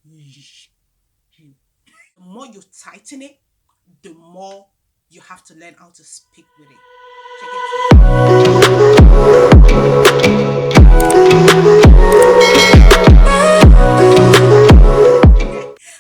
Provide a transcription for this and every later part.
The more you tighten it, the more you have to learn how to speak with it. Check it.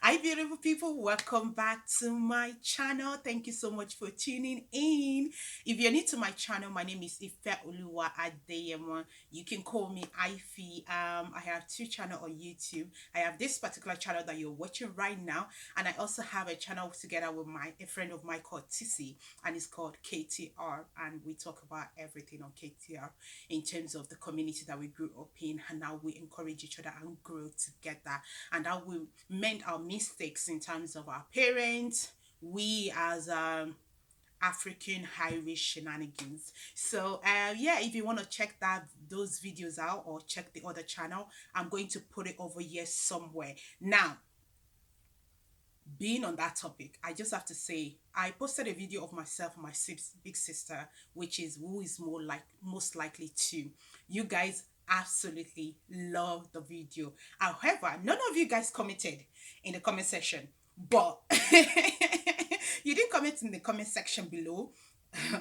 Hi, beautiful people. Welcome back to my channel. Thank you so much for tuning in. If you're new to my channel, my name is Ife Oluwa Adeyemo. You can call me Ify. I have two channels on YouTube. I have this particular channel that you're watching right now, and I also have a channel together with a friend of mine called Tissy, and it's called KTR. And we talk about everything on KTR in terms of the community that we grew up in, and how we encourage each other and grow together, and how we mend our mistakes in terms of our parents, we as African Irish shenanigans. So yeah, if you want to check those videos out or check the other channel, I'm going to put it over here somewhere. Now, being on that topic, I just have to say I posted a video of myself and my big sister, which is who is most likely to. You guys absolutely love the video. However, none of you guys commented in the comment section, but you didn't comment in the comment section below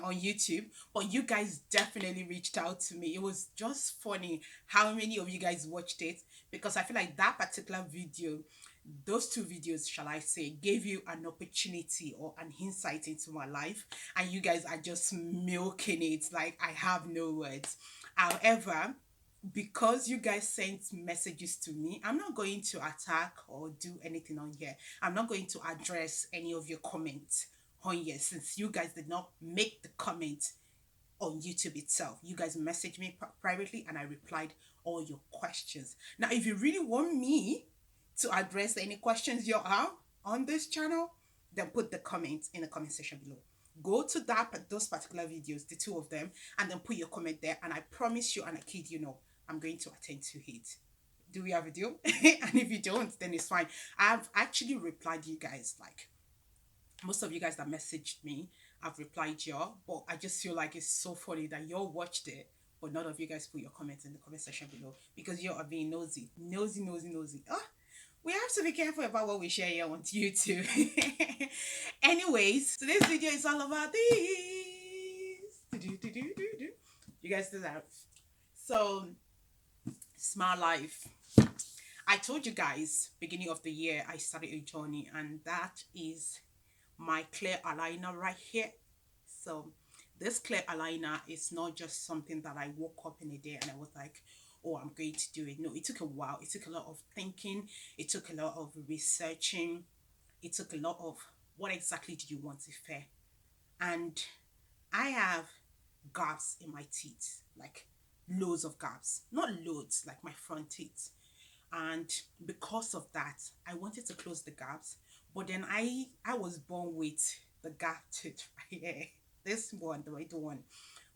on YouTube, but you guys definitely reached out to me. It was just funny how many of you guys watched it, because I feel like that particular video, those two videos, shall I say, gave you an opportunity or an insight into my life, and you guys are just milking it. Like, I have no words. However, because you guys sent messages to me, I'm not going to attack or do anything on here. I'm not going to address any of your comments on here, since you guys did not make the comment on YouTube itself. You guys messaged me privately, and I replied all your questions. Now, if you really want me to address any questions you have on this channel, then put the comments in the comment section below. Go to those particular videos, the two of them, and then put your comment there, and I promise you, and I kid you not, I'm going to attend to it. Do we have a deal? And if you don't, then it's fine. I've actually replied to you guys. Like, most of you guys that messaged me, I've replied y'all, but I just feel like it's so funny that y'all watched it, but none of you guys put your comments in the comment section below, because you are being nosy. Nosy. Ah, we have to be careful about what we share here on YouTube. Anyways, today's video is all about this. You guys do that. So, Smile Life. I told you guys beginning of the year I started a journey, and that is my clear aligner right here. So this clear aligner is not just something that I woke up in a day and I was like, oh, I'm going to do it. No, it took a while. It took a lot of thinking. It took a lot of researching. It took a lot of, what exactly do you want to fair? And I have gaps in my teeth, like loads of gaps, not loads, like my front teeth. And because of that, I wanted to close the gaps, but then I was born with the gap tooth right here, this one, the right one,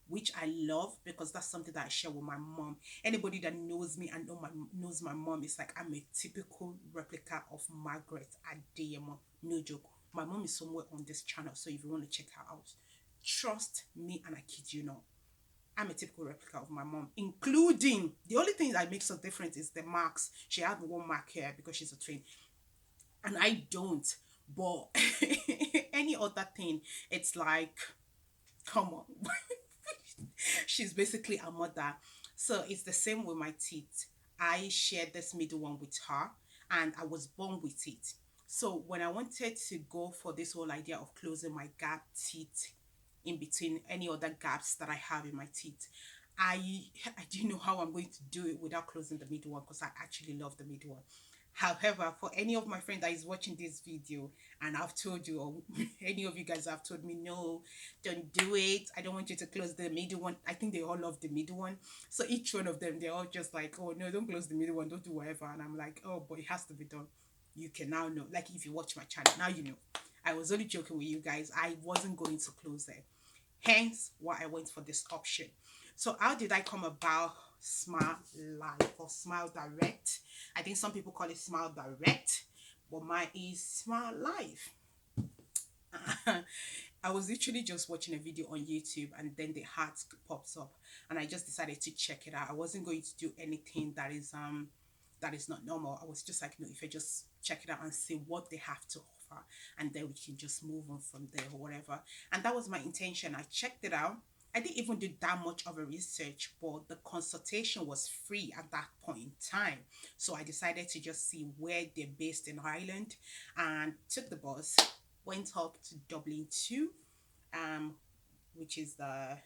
which I love, because that's something that I share with my mom. Anybody that knows me and knows my mom is like, I'm a typical replica of Margaret Adeyemo. No joke. My mom is somewhere on this channel, so if you want to check her out, trust me, and I kid you not, I'm a typical replica of my mom, including the only thing that makes us different is the marks. She has one mark here because she's a twin, and I don't. But any other thing, it's like, come on. She's basically a mother. So it's the same with my teeth. I shared this middle one with her, and I was born with it. So when I wanted to go for this whole idea of closing my gap teeth in between any other gaps that I have in my teeth, I didn't know how I'm going to do it without closing the middle one, because I actually love the middle one. However, for any of my friends that is watching this video, and I've told you, or any of you guys have told me, no, don't do it. I don't want you to close the middle one. I think they all love the middle one. So each one of them, they're all just like, oh no, don't close the middle one, don't do whatever. And I'm like, oh, but it has to be done. You can now know. Like, if you watch my channel, now you know. I was only joking with you guys. I wasn't going to close it. Hence why I went for this option. So how did I come about Smile Life or Smile Direct? I think some people call it Smile Direct, but mine is Smile Life. I was literally just watching a video on YouTube, and then the heart pops up, and I just decided to check it out. I wasn't going to do anything that is that is not normal. I was just like, no, if I just check it out and see what they have to offer, and then we can just move on from there or whatever. And that was my intention. I checked it out. I didn't even do that much of a research, but the consultation was free at that point in time. So I decided to just see where they're based in Ireland and took the bus, went up to Dublin 2, um, which is the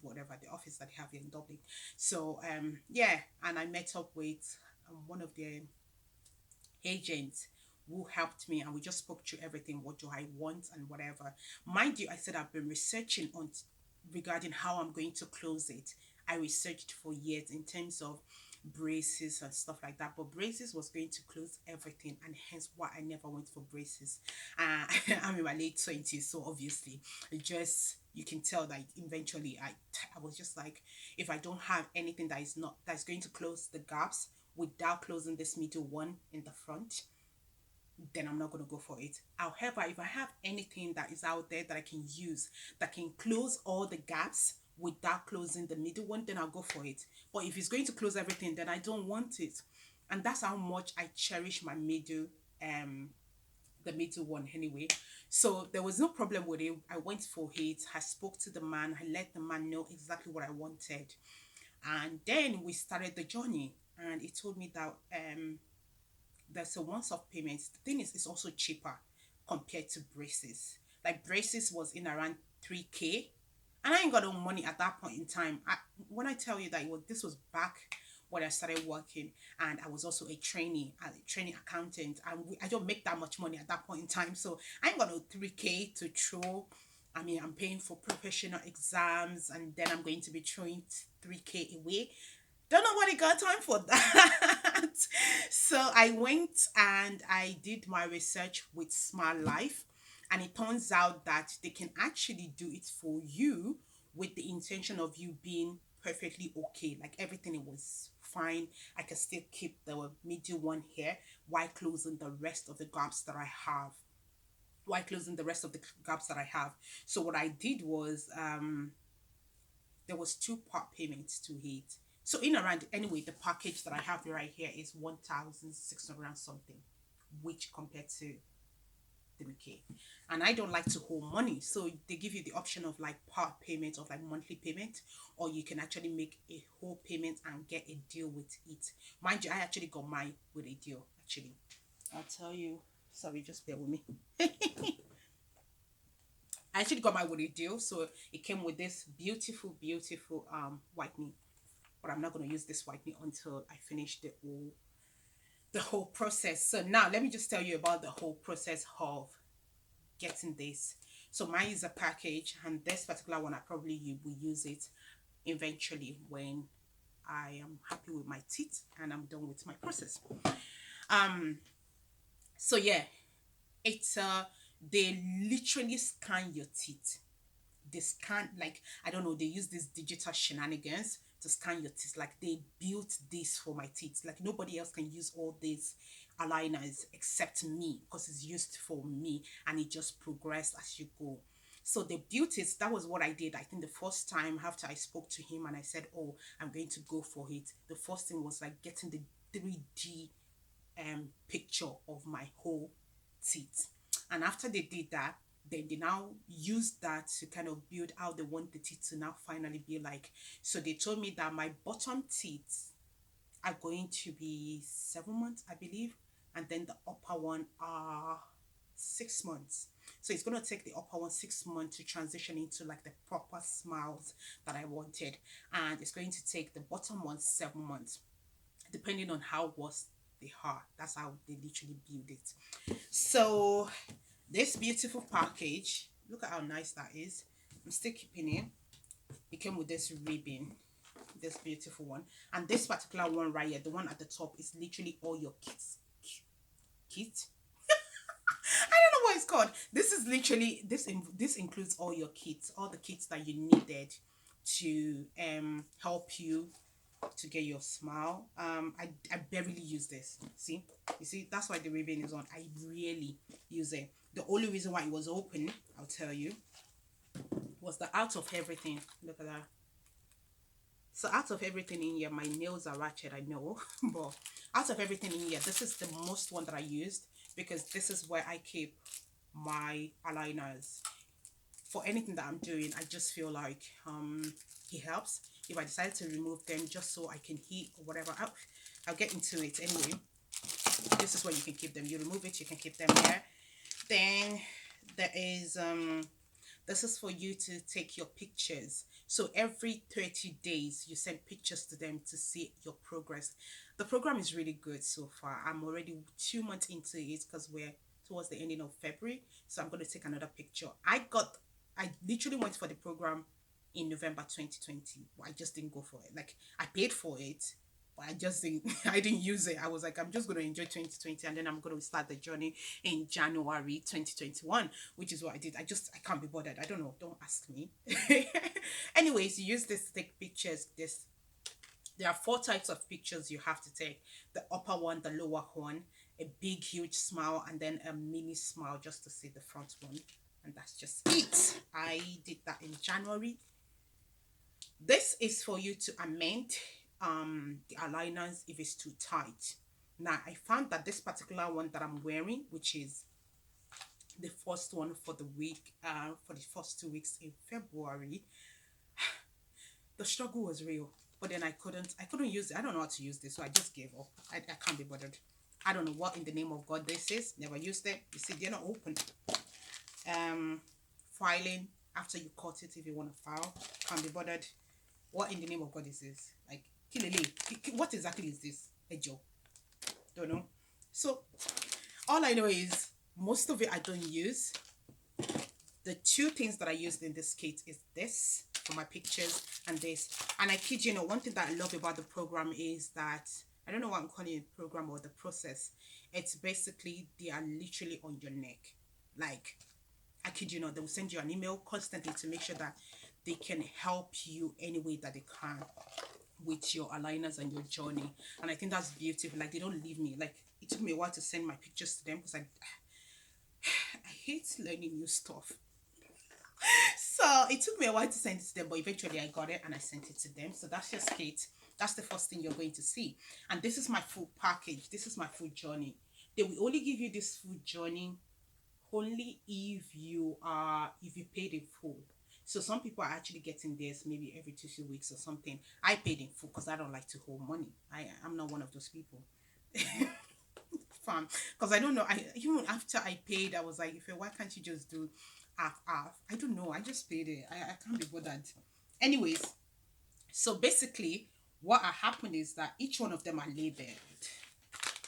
whatever the office that they have here in Dublin. So yeah, and I met up with one of the agents who helped me, and we just spoke through everything. What do I want and whatever. Mind you, I said I've been researching on regarding how I'm going to close it. I researched for years in terms of braces and stuff like that, but braces was going to close everything, and hence why I never went for braces. I'm in my late 20s, so obviously it just, you can tell that eventually I was just like, if I don't have anything that is not that's going to close the gaps without closing this middle one in the front, then I'm not going to go for it. However, if I have anything that is out there that I can use that can close all the gaps without closing the middle one, then I'll go for it. But if it's going to close everything, then I don't want it. And that's how much I cherish my middle, the middle one anyway. So there was no problem with it. I went for it. I spoke to the man. I let the man know exactly what I wanted. And then we started the journey. And he told me that there's a once-off payment. The thing is, it's also cheaper compared to braces. Like braces was in around 3K, and I ain't got no money at that point in time. When I tell you that this was back when I started working, and I was also a trainee accountant, and I don't make that much money at that point in time. So I ain't got no 3K to throw. I mean, I'm paying for professional exams, and then I'm going to be throwing 3K away. Don't know what he got time for that. So I went and I did my research with Smart Life, and it turns out that they can actually do it for you with the intention of you being perfectly okay. Like everything, it was fine. I can still keep the middle one here while closing the rest of the gaps that I have. While closing the rest of the gaps that I have. So what I did was there was two-part payments to it. So in around, anyway, the package that I have right here is 1,600 and something, which compared to 3K. And I don't like to hold money, so they give you the option of like part payment, of like monthly payment, or you can actually make a whole payment and get a deal with it. Mind you, I actually got mine with a deal. Actually, I'll tell you. Sorry, just bear with me. I actually got my with a deal, so it came with this beautiful, beautiful whitening. But I'm not gonna use this whitening until I finish the whole process. So now let me just tell you about the whole process of getting this. So mine is a package, and this particular one I probably will use it eventually when I am happy with my teeth and I'm done with my process. Um. So yeah, it's they literally scan your teeth. They scan, like, I don't know, they use these digital shenanigans to scan your teeth. Like they built this for my teeth. Like nobody else can use all these aligners except me, because it's used for me and it just progressed as you go. So they built it. That was what I did. I think the first time after I spoke to him and I said, oh, I'm going to go for it, the first thing was like getting the 3D picture of my whole teeth. And after they did that, then they now use that to kind of build how they want the teeth to now finally be like. So they told me that my bottom teeth are going to be 7 months, I believe, and then the upper one are 6 months. So it's going to take the upper one 6 months to transition into like the proper smiles that I wanted, and it's going to take the bottom one 7 months, depending on how worse they are. That's how they literally build it. So this beautiful package, look at how nice that is. I'm still keeping it. It came with this ribbon, this beautiful one, and this particular one right here, the one at the top, is literally all your kit. I don't know what it's called. This is literally this includes all your kits, all the kits that you needed to help you to get your smile. I barely use this. See, you see, that's why the ribbon is on. I really use it. The only reason why it was open, I'll tell you, was the out of everything. Look at that. So out of everything in here, my nails are ratchet, I know, but out of everything in here, this is the most one that I used because this is where I keep my aligners. For anything that I'm doing, I just feel like it helps if I decide to remove them just so I can heat or whatever. I'll get into it anyway. This is where you can keep them. You remove it, you can keep them there. Then there is this is for you to take your pictures. So every 30 days you send pictures to them to see your progress. The program is really good so far. I'm already 2 months into it because we're towards the ending of February. So I'm going to take another picture. I literally went for the program in November 2020. I just didn't go for it. Like I paid for it, but I just didn't I didn't use it. I was like, I'm just gonna enjoy 2020 and then I'm gonna start the journey in January 2021, which is what I did. I can't be bothered. I don't know. Don't ask me. Anyways, you use this to take pictures. There are four types of pictures you have to take. The upper one, the lower one, a big huge smile, and then a mini smile just to see the front one. And that's just it. I did that in January. This is for you to amend the aligners if it's too tight. Now I found that this particular one that I'm wearing, which is the first one for the week, for the first 2 weeks in February, the struggle was real. But then I couldn't use it. I don't know how to use this, so I just gave up. I can't be bothered. I don't know what in the name of God this is. Never used it. You see, they're not open. Filing after you cut it if you want to file. Can't be bothered. What in the name of God is this? Like, kilele. What exactly is this? A job. Don't know. So, all I know is most of it I don't use. The two things that I used in this kit is this for my pictures and this. And I kid you, one thing that I love about the program is that, I don't know what I'm calling it, program or the process. It's basically, they are literally on your neck. Like, I kid you not, they will send you an email constantly to make sure that they can help you any way that they can with your aligners and your journey. And I think that's beautiful. Like, they don't leave me. Like, it took me a while to send my pictures to them because I hate learning new stuff. So it took me a while to send it to them, but eventually I got it and I sent it to them. So that's just it. That's the first thing you're going to see. And this is my full package. This is my full journey. They will only give you this full journey only if you paid in full. So some people are actually getting this maybe every 2 weeks or something. I paid in full because I don't like to hold money. I'm not one of those people. Fam, because I don't know. Even after I paid, I was like, if why can't you just do half? I don't know. I just paid it. I can't be bothered. Anyways, so basically, what happened is that each one of them are labeled.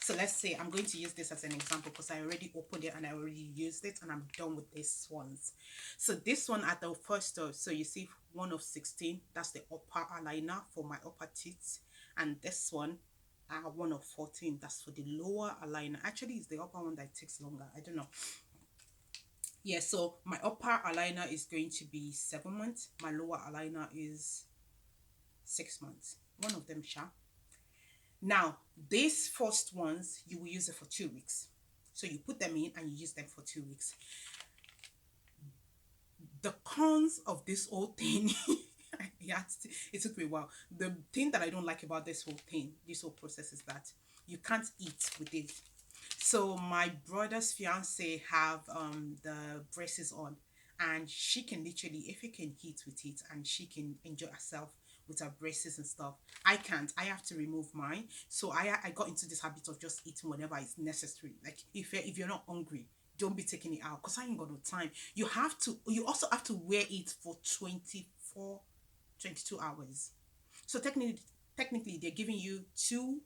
So let's say I'm going to use this as an example because I already opened it and I already used it and I'm done with these ones. So this one at the first of, so you see 1 of 16, that's the upper eyeliner for my upper teeth. And this one, 1 of 14, that's for the lower eyeliner. Actually, it's the upper one that takes longer. I don't know. Yeah, so my upper eyeliner is going to be 7 months. My lower eyeliner is 6 months. One of them sharp. Now, these first ones, you will use it for 2 weeks. So you put them in and you use them for 2 weeks. The cons of this whole thing, it took me a while. The thing that I don't like about this whole thing, this whole process is that you can't eat with it. So my brother's fiance have the braces on and she can literally, if you can eat with it and she can enjoy herself with her braces and stuff. I can't. I have to remove mine. So I got into this habit of just eating whenever it's necessary. Like if you're not hungry, don't be taking it out because I ain't got no time. You also have to wear it for 22 hours. So technically they're giving you 2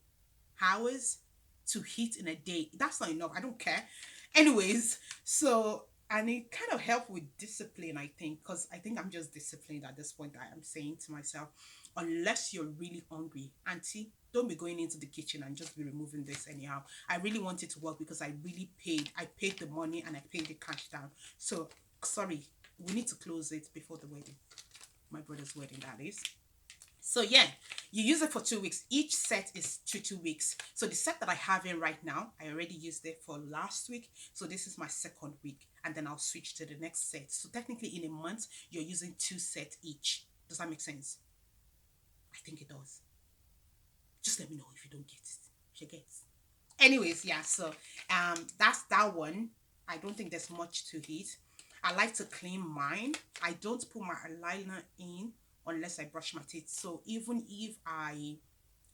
hours to heat in a day. That's not enough. I don't care. Anyways, so and it kind of helped with discipline, I think, because I think I'm just disciplined at this point. I am saying to myself, unless you're really hungry, auntie, don't be going into the kitchen and just be removing this anyhow. I really want it to work because I paid the money and I paid the cash down. So sorry, we need to close it before the wedding, my brother's wedding, that is. So yeah, you use it for 2 weeks. Each set is 2 weeks. So the set that I have in right now, I already used it for last week. So this is my second week. And then I'll switch to the next set. So technically in a month, you're using 2 sets each. Does that make sense? I think it does. Just let me know if you don't get it. She gets. Anyways, yeah, so that's that one. I don't think there's much to it. I like to clean mine. I don't put my eyeliner in unless I brush my teeth. So even if I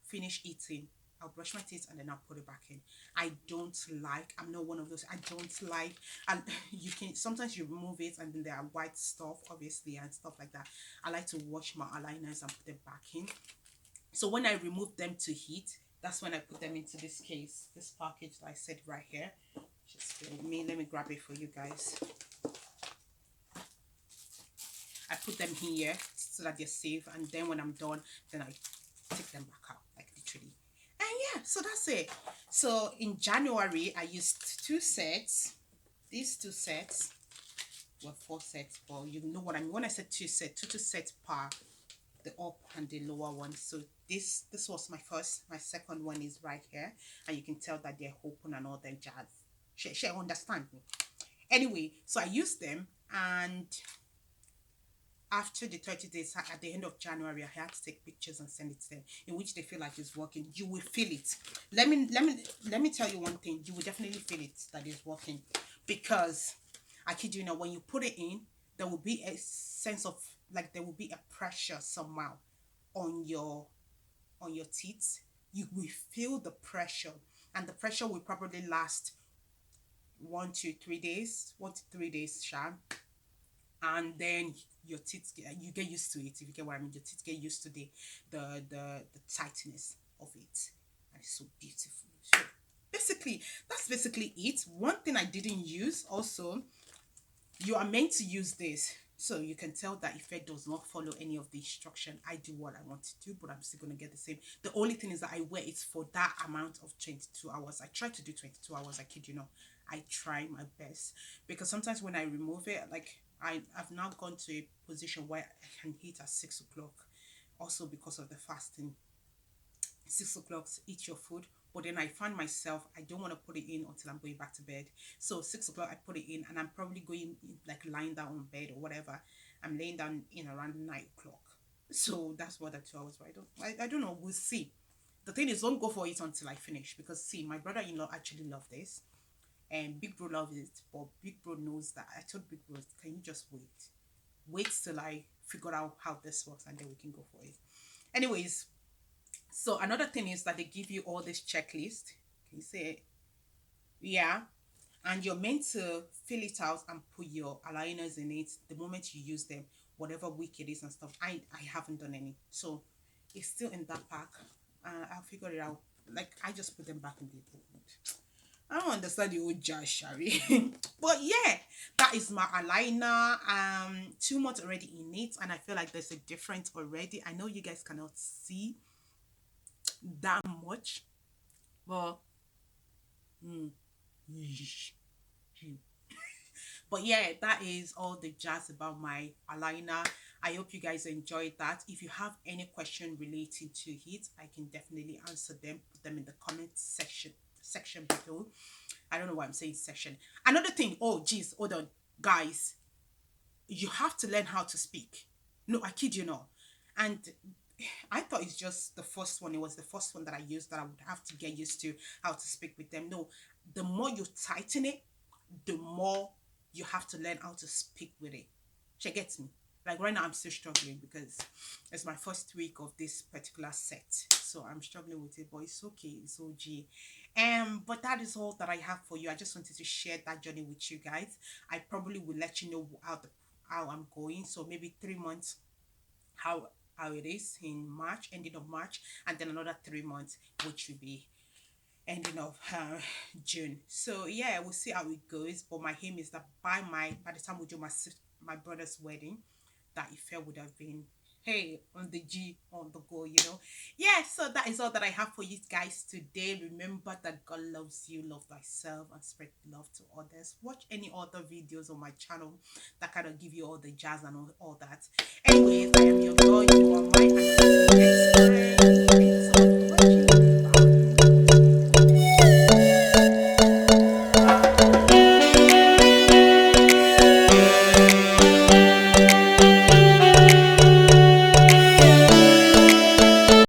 finish eating, I'll brush my teeth and then I'll put it back in. I don't like, I'm not one of those, I don't like, and you can, sometimes you remove it and then there are white stuff, obviously, and stuff like that. I like to wash my eyeliners and put them back in. So when I remove them to heat, that's when I put them into this case, this package that I said right here. Just let me grab it for you guys. I put them here so that they're safe, and then when I'm done, then I take them back out, like literally. And yeah, so that's it. So in January, I used 2 sets. These 2 sets were 4 sets, but you know what I mean when I said 2 sets, two sets per the up and the lower one. So this was my second one is right here, and you can tell that they're open and all that jazz. She understand me. Anyway, so I used them, and after the 30 days, at the end of January, I had to take pictures and send it to them, in which they feel like it's working. You will feel it. Let me tell you one thing. You will definitely feel it that it's working, because I kid you not, when you put it in, there will be a sense of, like, there will be a pressure somehow on your teeth. You will feel the pressure, and the pressure will probably last 1 to 3 days, 1 to 3 days, Shan. And then your teeth you get used to it, if you get what I mean. Your teeth get used to the tightness of it, and it's so beautiful. So basically, that's basically it. One thing I didn't use also, you are meant to use this, so you can tell that if it does not follow any of the instruction, I do what I want to do, but I'm still going to get the same. The only thing is that I wear it for that amount of 22 hours. I try to do 22 hours, I kid you not. I try my best, because sometimes when I remove it, like I've now gone to a position where I can eat at 6 o'clock, also because of the fasting. 6 o'clock, eat your food, but then I find myself, I don't want to put it in until I'm going back to bed. So 6 o'clock I put it in, and I'm probably going, like, lying down on bed or whatever. I'm laying down in around 9 o'clock. So that's what the 2 hours. But I don't know, we'll see. The thing is, don't go for it until I finish, because see, my brother-in-law actually loved this, and Big Bro loves it, but Big Bro knows that. I told Big Bro, can you just wait till I figure out how this works, and then we can go for it. Anyways, so another thing is that they give you all this checklist. Can you say it? Yeah. And you're meant to fill it out and put your aligners in it the moment you use them, whatever week it is and stuff. I haven't done any, so it's still in that pack. I'll figure it out. Like, I just put them back in the book. I don't understand the old jazz, Shari. But yeah, that is my eyeliner. 2 months already in it, and I feel like there's a difference already. I know you guys cannot see that much, but but yeah, that is all the jazz about my eyeliner. I hope you guys enjoyed that. If you have any question relating to it, I can definitely answer them. Put them in the comment section below. I don't know why I'm saying section. Another thing, oh geez, hold on, guys, you have to learn how to speak. No, I kid you not. And I thought it's just the first one. It was the first one that I used that I would have to get used to how to speak with them. No, the more you tighten it, the more you have to learn how to speak with it. She gets me. Like right now, I'm still struggling because it's my first week of this particular set, so I'm struggling with it. But it's okay. It's OG. But that is all that I have for you. I just wanted to share that journey with you guys. I probably will let you know how I'm going. So maybe 3 months, how it is in March, ending of March, and then another 3 months, which will be ending of June. So yeah, we'll see how it goes. But my aim is that by the time we do my brother's wedding, that Ife would have been, hey, on the G, on the go, you know. Yeah, so that is all that I have for you guys today. Remember that God loves you, love thyself, and spread love to others. Watch any other videos on my channel that kind of give you all the jazz and all that. Anyways, I am your girl, you are mine, and until next time.